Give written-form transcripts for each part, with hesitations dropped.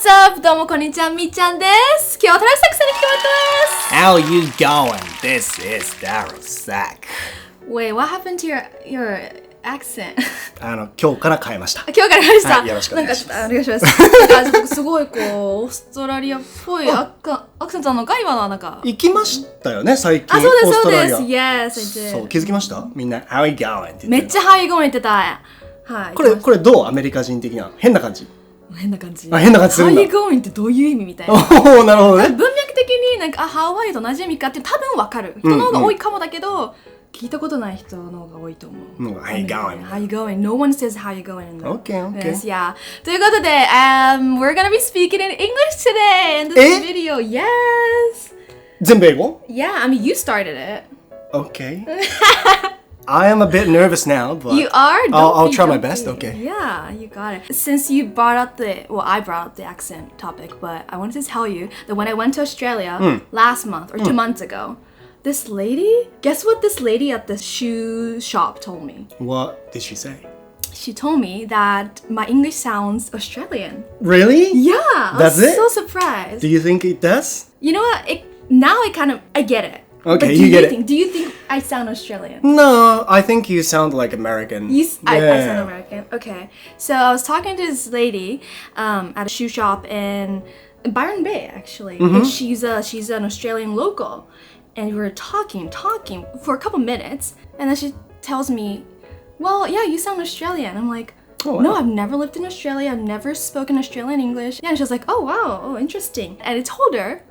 What's up? どうもこんにちは、みっちゃんです。今日はタロサックさんに聞こえてます。 How you going? This is Tarosack. Wait, what happened to your accent? 今日から変えました。今日から変えました。はい、よろしくお願いします。お願いします。なんかすごいこうオーストラリアっぽいアクセントなのか今のはなんか。行きましたよね、最近。あ、そうですオーストラリア。そうです。Yes, I did. そう、気づきました？みんな How you going? ってめっちゃ How you going 言ってた。はい。これどう？アメリカ人的な変な感じ。変な感じ。あ、変な感じするんだ。How you going ってどういう意味みたいな。おお、なるほどね。文脈的になんかHow are youと同じ意味かって多分わかる人の方が多いかもだけど、聞いたことない人の方が多いと思う。How you going? How you going? No one says how you going in the Okay. Yes, yeah. ということで、we're gonna be speaking in English today in this video. Yes. 全部英語？ Yeah, I mean you started it. Okay. I am a bit nervous now, but you are. I'll try my best. Okay. Yeah, you got it. Since you brought up I brought up the accent topic, but I wanted to tell you that when I went to Australia last month or 2 months ago, this lady, guess what this lady at the shoe shop told me? What did she say? She told me that my English sounds Australian. Really? Yeah, I was so surprised. Do you think it does? You know what? Now I get it. Okay, you get it. Do you think I sound Australian? No, I think you sound like American. I sound American. Okay. So I was talking to this lady at a shoe shop in Byron Bay, actually. And she's an Australian local. And we were talking for a couple minutes. And then she tells me, well, yeah, you sound Australian. I'm like, oh, wow. No, I've never lived in Australia. I've never spoken Australian English. Yeah, and she was like, oh, wow, oh, interesting. And I told her,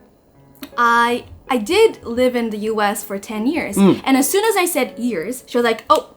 I did live in the US for 10 years. And as soon as I said ears, she was like, oh,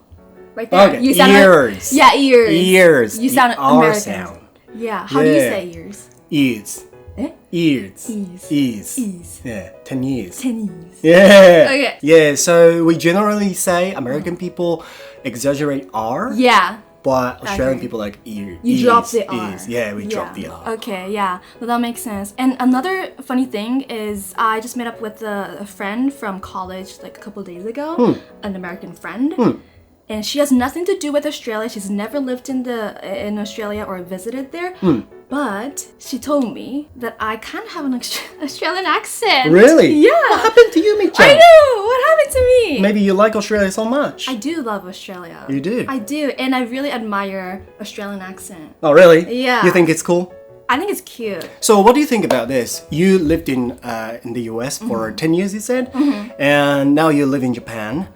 right there. Okay, You sound ears. Ears. Ears. You sound American. Sound. Yeah, how do you say ears? Ears. Eh? Ears. Ears. Yeah, 10 years. 10 years. Yeah. Okay. Yeah, so we generally say American people exaggerate R. Yeah. But Australian people like ear. You drop the R. Ears. Yeah, we drop the R. Okay, yeah. Well, that makes sense. And another funny thing is I just met up with a friend from college like a couple of days ago, an American friend. And she has nothing to do with Australia. She's never lived in Australia or visited there. But she told me that I kind of have an Australian accent. Really? Yeah. What happened to you, Mitch? I know. What happened to me? Maybe you like Australia so much. I do love Australia. You do? I do. And I really admire Australian accent. Oh, really? Yeah. You think it's cool? I think it's cute. So what do you think about this? You lived in the US for 10 years, you said, and now you live in Japan.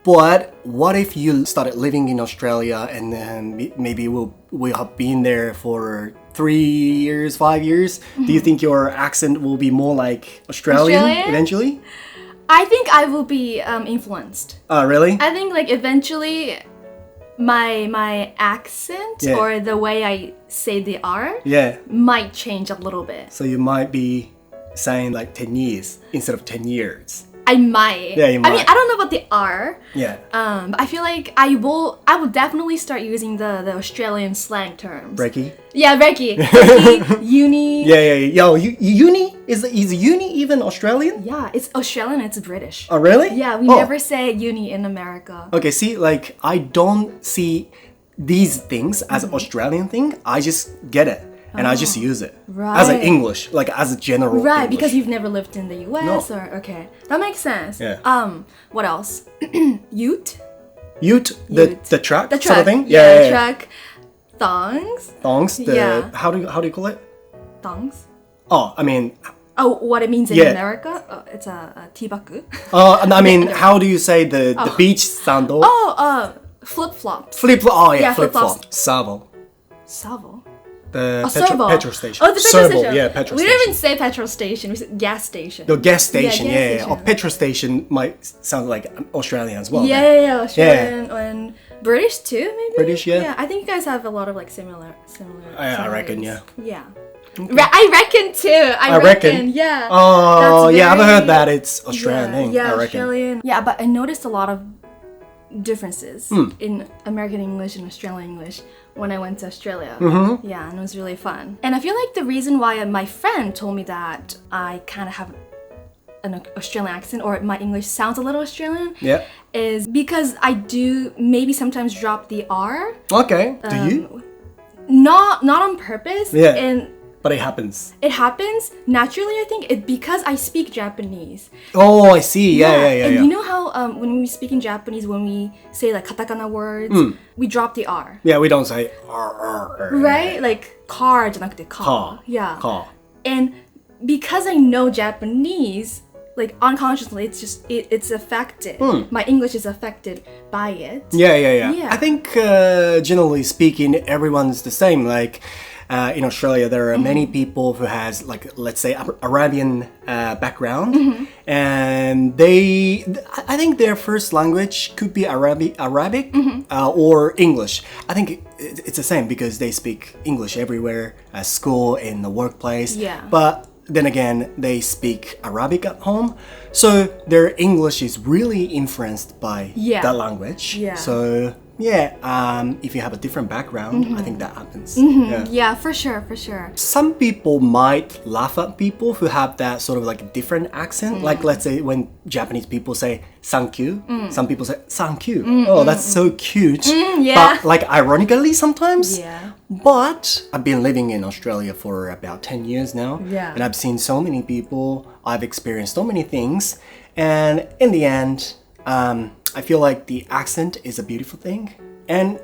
But what if you started living in Australia and then maybe we'll have been there for 3 years, 5 years? Do you think your accent will be more like Australian? Eventually? I think I will be influenced. Oh, really? I think like eventually my accent or the way I say the R might change a little bit. So you might be saying like 10 years instead of 10 years. I might. Yeah, you might. I mean, I don't know about the R. Yeah. But I feel like I will definitely start using the Australian slang terms. Brekkie? Yeah, brekkie. Brekkie, uni. Yeah. Yo, uni? Is uni even Australian? Yeah, it's Australian, it's British. Oh, really? Yeah, we never say uni in America. Okay, see, like, I don't see these things as an Australian thing. I just get it. And I just use it as an English, like as a general Right, English. Because you've never lived in the US or okay. That makes sense. Yeah. What else? Ute? Ute, the truck The truck. sort of thing? Yeah, truck. Thongs? Thongs, how do you call it? Thongs? Oh, I mean... Oh, what it means in America? Oh, it's a tea baku. I mean, how do you say the beach sandal? Flip-flops. Flip-flop. Savo. Savo? The petrol station. Oh, the petrol station. Yeah, petrol station. We don't even say petrol station. We say gas station. The gas station, yeah. Or petrol station might sound like Australian as well. Yeah, Australian and British too, maybe. British, yeah. Yeah, I think you guys have a lot of like similar. I reckon, yeah. Yeah. Okay. I reckon too. I reckon. Yeah. Oh, yeah. I've heard that it's Australian thing. Yeah, I reckon. Australian. Yeah, but I noticed a lot of differences in American English and Australian English when I went to Australia. Yeah, and it was really fun. And I feel like the reason why my friend told me that I kind of have an Australian accent or my English sounds a little Australian is because I do maybe sometimes drop the R. Okay. Do you? Not on purpose. Yeah. And But it happens. It happens naturally, I think, because I speak Japanese. Oh, I see. Yeah. And you know how when we speak in Japanese, when we say like katakana words, we drop the R. Yeah, we don't say R. Right? Like car じゃなくて car. Yeah. Car. And because I know Japanese, like unconsciously, it's affected. My English is affected by it. Yeah. I think generally speaking, everyone's the same. Like in Australia, there are many people who has like, let's say, Arabian background, and I think their first language could be Arabic or English. I think it's the same because they speak English everywhere, at school, in the workplace. Yeah. But then again, they speak Arabic at home, so their English is really influenced by that language. Yeah. So if you have a different background, I think that happens. Yeah, for sure. Some people might laugh at people who have that sort of like different accent. Like let's say when Japanese people say "thank you," some people say "thank you." Oh, that's so cute. But like ironically sometimes. Yeah. But I've been living in Australia for about 10 years now. Yeah. And I've seen so many people. I've experienced so many things. And in the end, I feel like the accent is a beautiful thing. And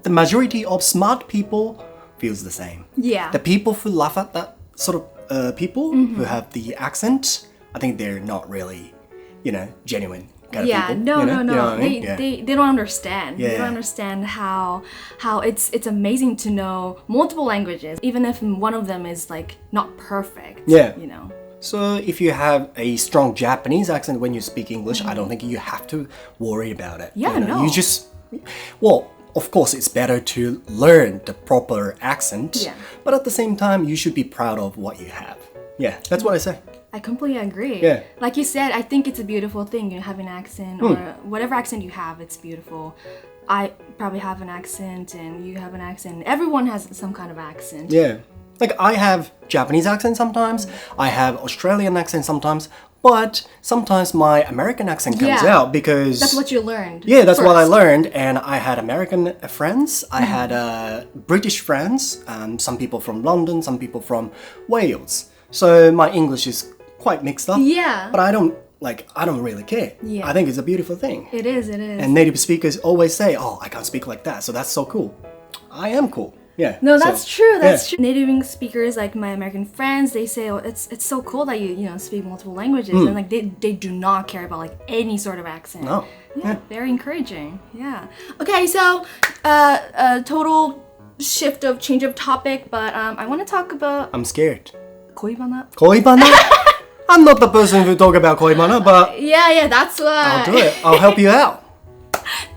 the majority of smart people feels the same. Yeah. The people who laugh at that sort of people who have the accent, I think they're not really, genuine. Kind of people, no. You know what I mean? They don't understand. Yeah. They don't understand how it's amazing to know multiple languages, even if one of them is like not perfect. Yeah. So if you have a strong Japanese accent when you speak English, I don't think you have to worry about it. Yeah, no. You just, of course, it's better to learn the proper accent. Yeah. But at the same time, you should be proud of what you have. Yeah, that's what I say. I completely agree. Yeah. Like you said, I think it's a beautiful thing. You have an accent or whatever accent you have, it's beautiful. I probably have an accent and you have an accent. Everyone has some kind of accent. Yeah. Like I have Japanese accent sometimes, I have Australian accent sometimes, but sometimes my American accent comes out because... That's what you learned. Yeah, that's what I learned. And I had American friends, I had British friends, some people from London, some people from Wales. So my English is quite mixed up. Yeah. But I don't really care. Yeah. I think it's a beautiful thing. It is. And native speakers always say, oh, I can't speak like that, so that's so cool. I am cool. Yeah. No, that's true. That's true. Native speakers, like my American friends, they say, "Oh, it's so cool that you speak multiple languages," and like they do not care about like any sort of accent. No. Yeah, very encouraging. Yeah. Okay, so total change of topic, but I want to talk about. I'm scared. Koibana. Koibana? I'm not the person who talk about koibana, but Yeah, that's what. I'll do it. I'll help you out.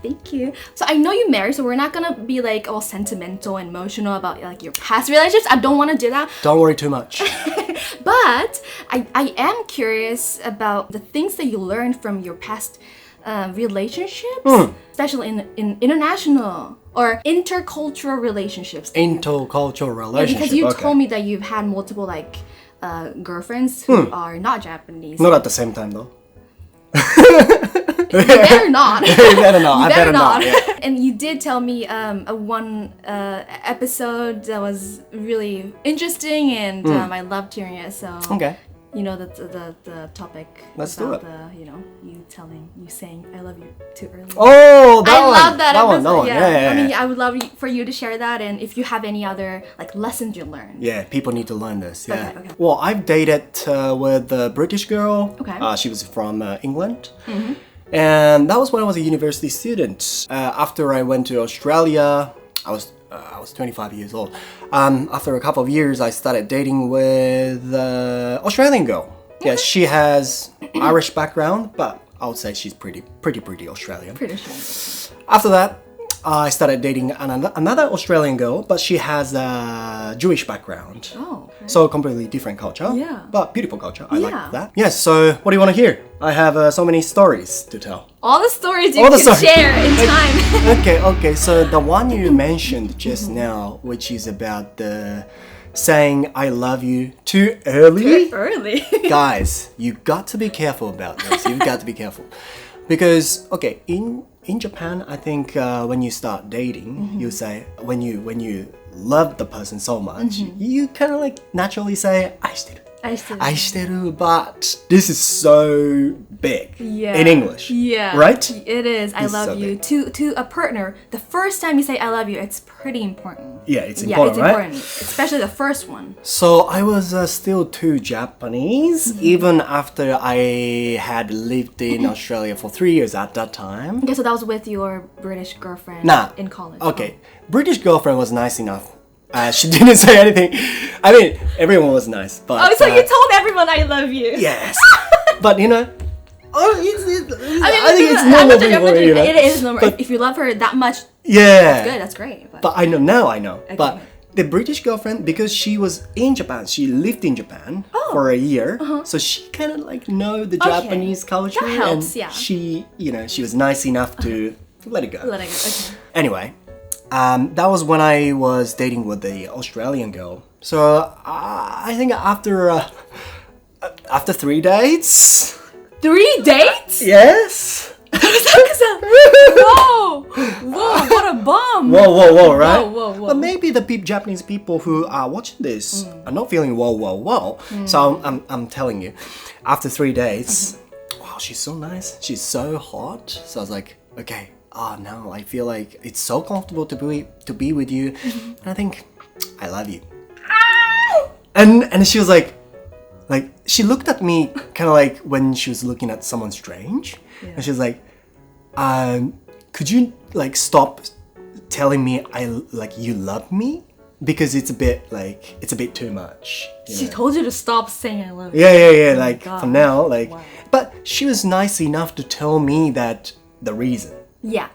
Thank you. So I know you married, so we're not gonna be like all sentimental and emotional about like your past relationships. I don't want to do that. Don't worry too much. But I am curious about the things that you learned from your past relationships, especially in international or intercultural relationships. Intercultural relationship. Because you told me that you've had multiple like girlfriends who are not Japanese. Not at the same time though. You better not. You better not. You better not. Yeah. And you did tell me one episode that was really interesting, and I loved hearing it. So Okay. the topic. Let's about do it. you saying I love you too early. Oh, I love that episode. That one. Yeah. I mean, I would love for you to share that, and if you have any other like lessons you learned. Yeah, people need to learn this. Yeah. Okay. Well, I've dated with a British girl. Okay. She was from England. And that was when I was a university student. After I went to Australia, I was 25 years old. After a couple of years, I started dating with an Australian girl. Yeah, she has Irish background, but I would say she's pretty Australian. Pretty sure. After that, I started dating another Australian girl, but she has a Jewish background. Oh. Okay. So completely different culture. Yeah. But beautiful culture. I like that. Yes, so what do you want to hear? I have so many stories to tell. All the stories you can share in time. Okay. So the one you mentioned just now, which is about the saying I love you too early. Too early. Guys, you got to be careful about this. You've got to be careful. Because, in Japan, I think when you start dating, you say, when you love the person so much, you kind of like naturally say 愛してる。愛してる, but this is so big in English. Yeah. Right? It is. I love you. To a partner, the first time you say I love you, it's pretty important. Yeah, it's important, right? Important. Especially the first one. So I was still too Japanese, even after I had lived in Australia for 3 years at that time. Okay, so that was with your British girlfriend in college. Okay. British girlfriend was nice enough. She didn't say anything. I mean, everyone was nice, but... Oh, so you told everyone I love you. Yes. But, you know... I think it's normal. It is normal. If you love her that much, that's good, that's great. But I know, now I know. Okay. But the British girlfriend, because she was in Japan, she lived in Japan for a year, so she kind of like know the Japanese culture. That helps, and she, you know, she was nice enough to let it go. Okay. Anyway, that was when I was dating with the Australian girl. So I think after 3 dates. 3 dates? Yes. Whoa, what a bomb. Whoa, right? Whoa. But maybe the Japanese people who are watching this are not feeling whoa. So I'm telling you, after 3 dates, wow, she's so nice. She's so hot. So I was like, okay, now I feel like it's so comfortable to be with you. And I think I love you. And she was like she looked at me kind of like when she was looking at someone strange. And she was like, could you like stop telling me you love me? Because it's a bit too much. She told you to stop saying I love you. Yeah. Like for now, wow. But she was nice enough to tell me that the reason. Yeah.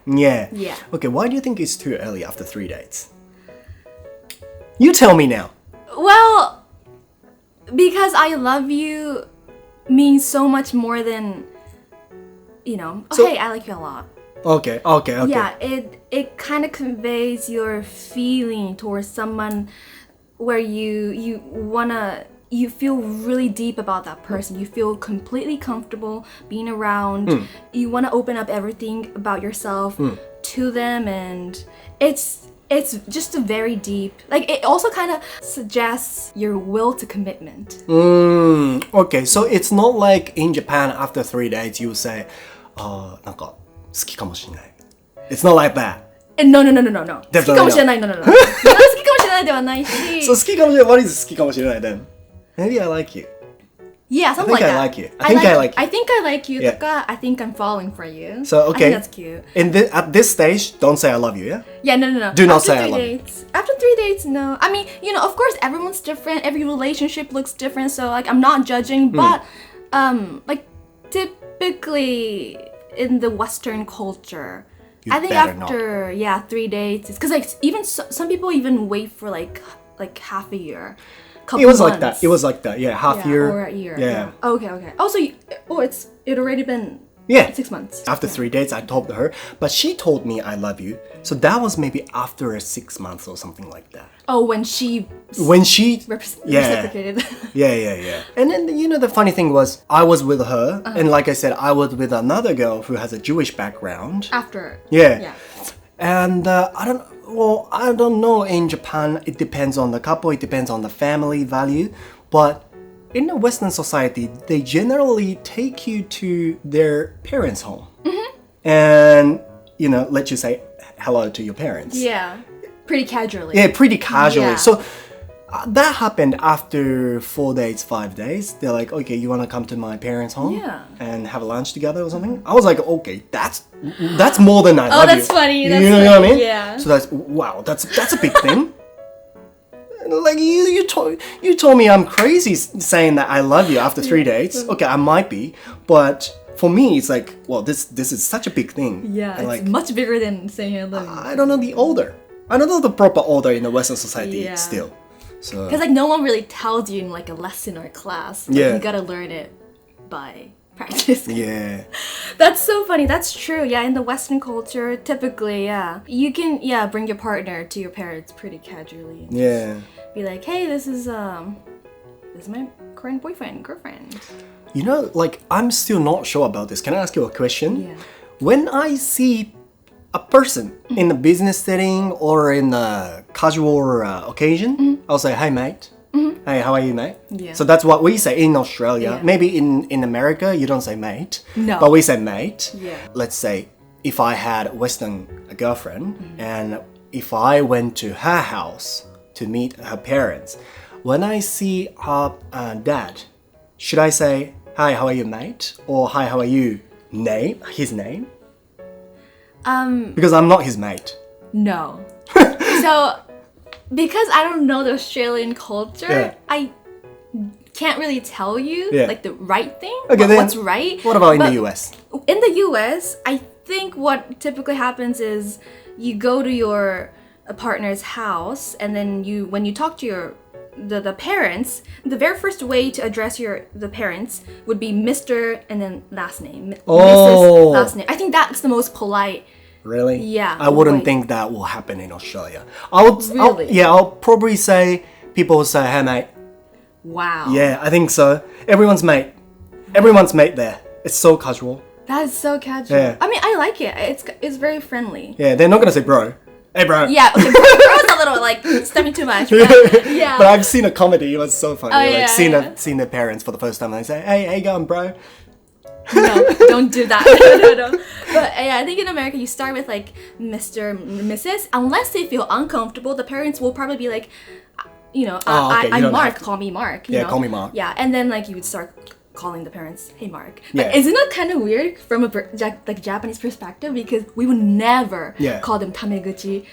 Okay, why do you think it's too early after 3 dates? You tell me now. Well, because I love you means so much more than, hey, I like you a lot. Okay. Yeah, it kind of conveys your feeling towards someone where you feel really deep about that person. You feel completely comfortable being around. You want to open up everything about yourself to them, and it's just a very deep, like it also kind of suggests your will to commitment. Okay, so it's not like in Japan after 3 dates you say, なんか好きかもしれない. It's not like that. No. 好きかもしれない No. 好きかもしれないではないし. So 好きかもしれない. What is 好きかもしれない then? Maybe I like you. Yeah, something like that. I think I like you. I think I like you. Yeah. I think I'm falling for you. So okay. I think that's cute. At this stage, don't say I love you, yeah? Yeah, no. Do not say I love you. After 3 dates, no. I mean, of course, everyone's different. Every relationship looks different. So like, I'm not judging, but like typically in the Western culture, I think after 3 dates, because like even some people even wait for like half a year. It was like that. Yeah, half year. Or a year. Yeah. Okay. Oh, so it already been 6 months. After 3 dates, I told her, but she told me I love you. So that was maybe after 6 months or something like that. Oh, when she reciprocated. Yeah. And then the funny thing was, I was with her, and like I said, I was with another girl who has a Jewish background. After. Yeah. And I don't know, in Japan, it depends on the couple, it depends on the family value, but in the Western society, they generally take you to their parents' home. And, let you say hello to your parents. Yeah, pretty casually. Yeah, pretty casually. Yeah. So that happened after 4 days, 5 days. They're like, okay, you want to come to my parents' home and have a lunch together or something? I was like, okay, that's more than I love you. Oh, that's funny. You know what I mean? Yeah. So that's a big thing. Like you told me I'm crazy saying that I love you after 3 dates. Okay, I might be, but for me it's like, well, this is such a big thing. Yeah, and it's much bigger than saying I love you. I don't know the order. I don't know the proper order in the Western society still. So because like no one really tells you in like a lesson or a class. Like, you gotta learn it by practice. Yeah. That's so funny. That's true. Yeah, in the Western culture, typically, you can bring your partner to your parents pretty casually. Yeah. Be like, hey, this is my current boyfriend, girlfriend. Like I'm still not sure about this. Can I ask you a question? Yeah. When I see a person in a business setting or in a casual occasion, I'll say, "Hey, mate." Hey, how are you, mate? Yeah. So that's what we say in Australia. Yeah. Maybe in America, you don't say mate. No. But we say mate. Yeah. Let's say if I had a Western girlfriend and if I went to her house to meet her parents, when I see her dad, should I say, "Hi, how are you, mate?" Or "Hi, how are you?" His name? Because I'm not his mate. No. So, because I don't know the Australian culture, I can't really tell you like the right thing, what's right. What about in the US? In the US, I think what typically happens is you go to your partner's house, and then when you talk to the parents, the very first way to address the parents would be Mr. and then last name, Mrs. last name. I think that's the most polite. Really? Yeah. I wouldn't think that will happen in Australia. I'll probably say people will say, "Hey, mate." Wow. Yeah, I think so. Everyone's mate. Everyone's mate there. It's so casual. That's so casual. Yeah. I mean, I like it. It's very friendly. Yeah, they're not gonna say bro. Hey, bro. Yeah, okay. Bro's a little like stepping too much. But, yeah. But I've seen a comedy. It was so funny. Oh, Seeing the parents for the first time. And they say, "Hey, how you going, bro?" No, don't do that. No. But yeah, I think in America you start with like Mr., Mrs. Unless they feel uncomfortable, the parents will probably be like, I'm Mark. Call me Mark. You know? Call me Mark. Yeah, and then like you would start calling the parents, "Hey, Mark." But Yeah. isn't it kind of weird from a like Japanese perspective, because we would never call them tameguchi,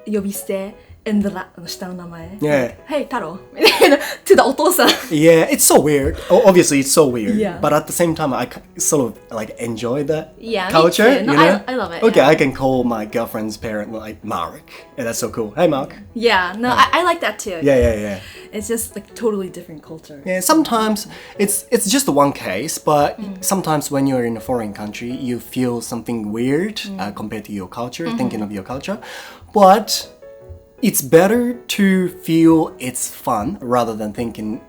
yobiste, and the 下の名前. Yeah. Hey, Taro. To the お父さん. Yeah, it's so weird. Obviously, it's so weird. Yeah. But at the same time, I sort of like enjoy that Yeah, me culture. too. No, you know? I love it. Okay, Yeah. I can call my girlfriend's parent like Mark. And that's so cool. Hey, Mark. Yeah, no, I like that too. Yeah. It's just like totally different culture. Yeah, sometimes it's just one case, but sometimes when you're in a foreign country, you feel something weird compared to your culture, thinking of your culture. But it's better to feel it's fun rather than thinking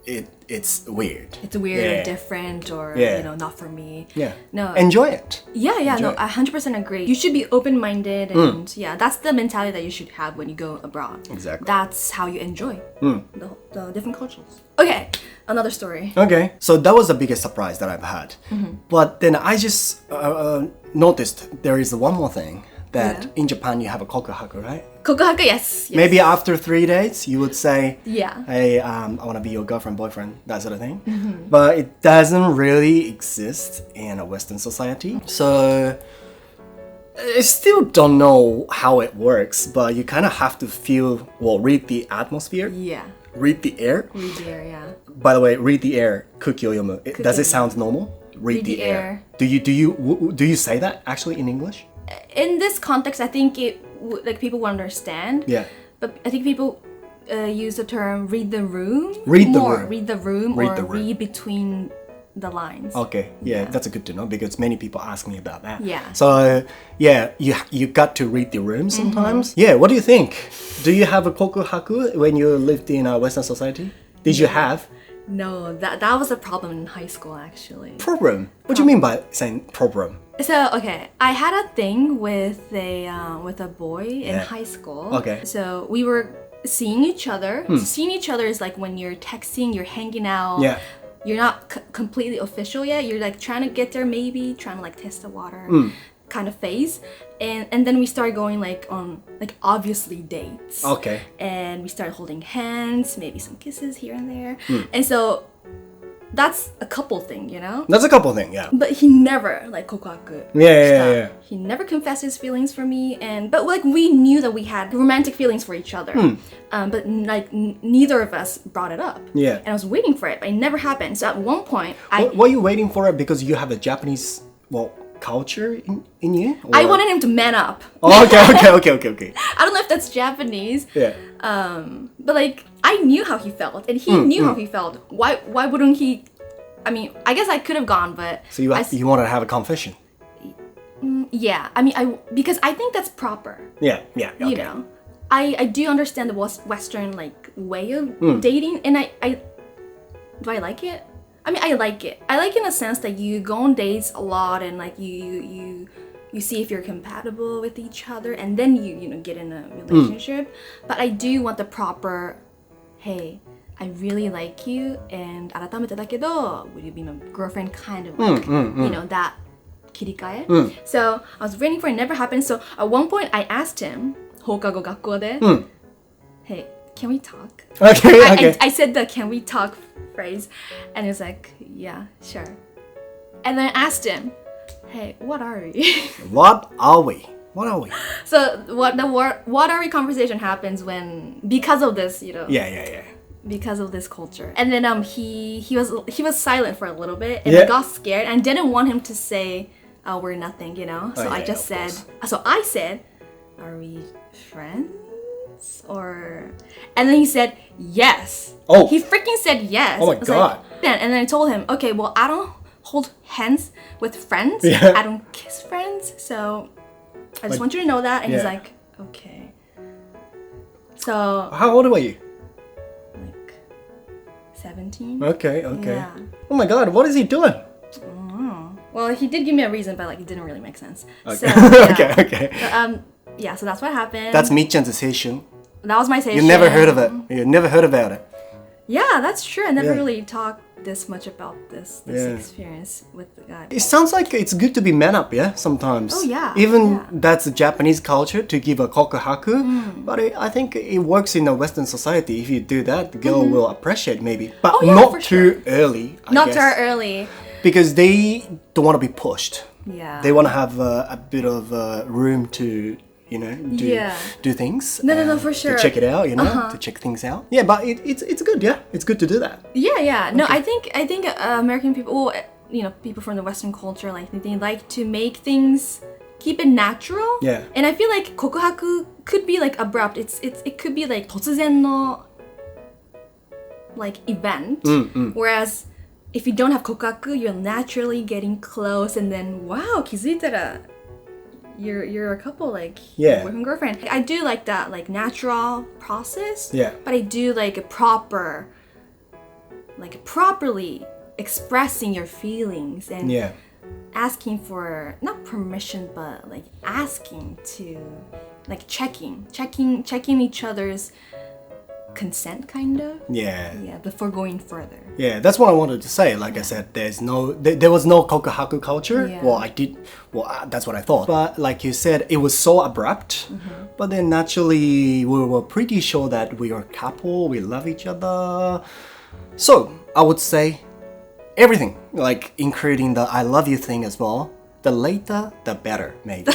it's weird. It's weird or different or not for me. Yeah. No. Enjoy it. No, I 100% agree. You should be open-minded, and that's the mentality that you should have when you go abroad. Exactly. That's how you enjoy the different cultures. Okay, another story. Okay, so that was the biggest surprise that I've had. But then I just noticed there is one more thing. That in Japan you have a kokuhaku, right? Kokuhaku, yes. Maybe after 3 dates you would say, "Hey, I want to be your girlfriend, boyfriend," that sort of thing. But it doesn't really exist in a Western society. So I still don't know how it works, but you kind of have to read the atmosphere. Yeah. Read the air. Read the air, yeah. By the way, read the air. Kuki o yomu. Does it sound normal? Read the air. Do you say that actually in English? In this context, I think people will understand. Yeah. But I think people use the term "read the room." Read the room, or read between the lines. Okay. Yeah, that's good to know because many people ask me about that. Yeah. So you got to read the room sometimes. Yeah. What do you think? Do you have a kokuhaku when you lived in a Western society? Did you have? No, that was a problem in high school actually. Problem? What do you mean by saying problem? So okay, I had a thing with a boy in high school. Okay. So we were seeing each other. Seeing each other is like when you're texting, you're hanging out. Yeah. You're not completely official yet. You're like trying to get there, maybe trying to like test the water kind of phase. And then we started going like on like obviously dates. Okay. And we started holding hands, maybe some kisses here and there. And so that's a couple thing, you know? That's a couple thing, yeah. But he never like kokuhaku. Yeah. He never confessed his feelings for me, but like we knew that we had romantic feelings for each other. But like neither of us brought it up. Yeah. And I was waiting for it, but it never happened. So at one point, were you waiting for it because you have a Japanese culture in you? Or? I wanted him to man up. Oh, okay. I don't know if that's Japanese. Yeah. But like I knew how he felt, and he knew how he felt. Why wouldn't he? I mean, I guess I could have gone, but so you wanted to have a confession. Yeah, I mean, because I think that's proper. Yeah. Okay. You know, I do understand the Western like way of dating, and I do I like it? I mean, I like it. I like in a sense that you go on dates a lot, and like you you see if you're compatible with each other, and then you know, get in a relationship. But I do want the proper, hey, I really like you, and 改めてだけど will you be my girlfriend kind of like, you know, that 切り替え. So I was waiting for it, never happened. So at one point I asked him, 放課後学校で, hey, can we talk? Okay. I said the can we talk phrase, and he was like, yeah, sure. And then I asked him, hey, what are we? What are we? So what are we conversation happens when, because of this, you know. Yeah. Because of this culture. And then he was silent for a little bit, and I got scared and didn't want him to say, oh, we're nothing, you know. So I just said, I said, are we friends? Or, and then he said yes. Oh, he freaking said yes. Oh my god. Like, and then I told him, okay, well, I don't hold hands with friends. I don't kiss friends. So I just want you to know that. And he's like, okay. So how old were you? 17. Okay. Yeah. Oh my god, what is he doing? Well, he did give me a reason, but like it didn't really make sense. Okay. So, yeah. Okay. But, so that's what happened. That's Mi-chan's session. That was my session. You never heard of it. You never heard about it. Yeah, that's true. I never really talked this much about this experience with the guy. It sounds like it's good to be man up, sometimes. Oh, yeah. Even that's a Japanese culture to give a kokuhaku. But I think it works in a Western society. If you do that, the girl will appreciate maybe. But not too early, I guess. Not too early. Because they don't want to be pushed. Yeah. They want to have a bit of room to, you know, do things. No, for sure. To check it out, you know, to check things out. Yeah, but it's good, It's good to do that. Yeah. No, I think American people, well, you know, people from the Western culture, like they like to make things, keep it natural. Yeah. And I feel like kokuhaku could be like abrupt. It could be like 突然の like event. Whereas if you don't have kokuhaku, you're naturally getting close, and then wow, 気づいたら you're a couple, like boyfriend and girlfriend. I do like that like natural process. But I do like properly expressing your feelings and asking for not permission, but like asking to like checking each other's consent, kind of. Before going further. That's what I wanted to say. Like I said, there was no kokuhaku culture. That's what I thought. But like you said, it was so abrupt. But then naturally we were pretty sure that we are a couple, we love each other. So I would say everything, like including the I love you thing as well. The later, the better, maybe. The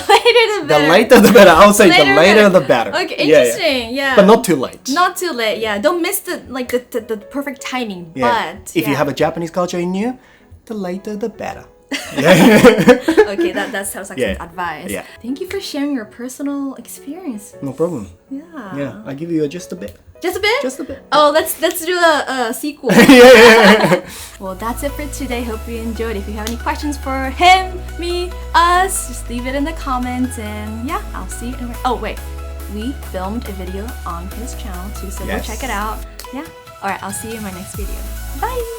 later, the better. I would say the later, the better. Okay, interesting. Yeah. But not too late. Not too late. Yeah. Don't miss the perfect timing. But if you have a Japanese culture in you, the later, the better. Okay, that's Tarosack-san's advice. Thank you for sharing your personal experience. No problem. Yeah. I give you just a bit. Just a bit? Just a bit. Oh, let's do a sequel. Well, that's it for today. Hope you enjoyed. If you have any questions for him, me, us, just leave it in the comments. And I'll see you. Oh, wait. We filmed a video on his channel too, so go check it out. Alright, I'll see you in my next video. Bye!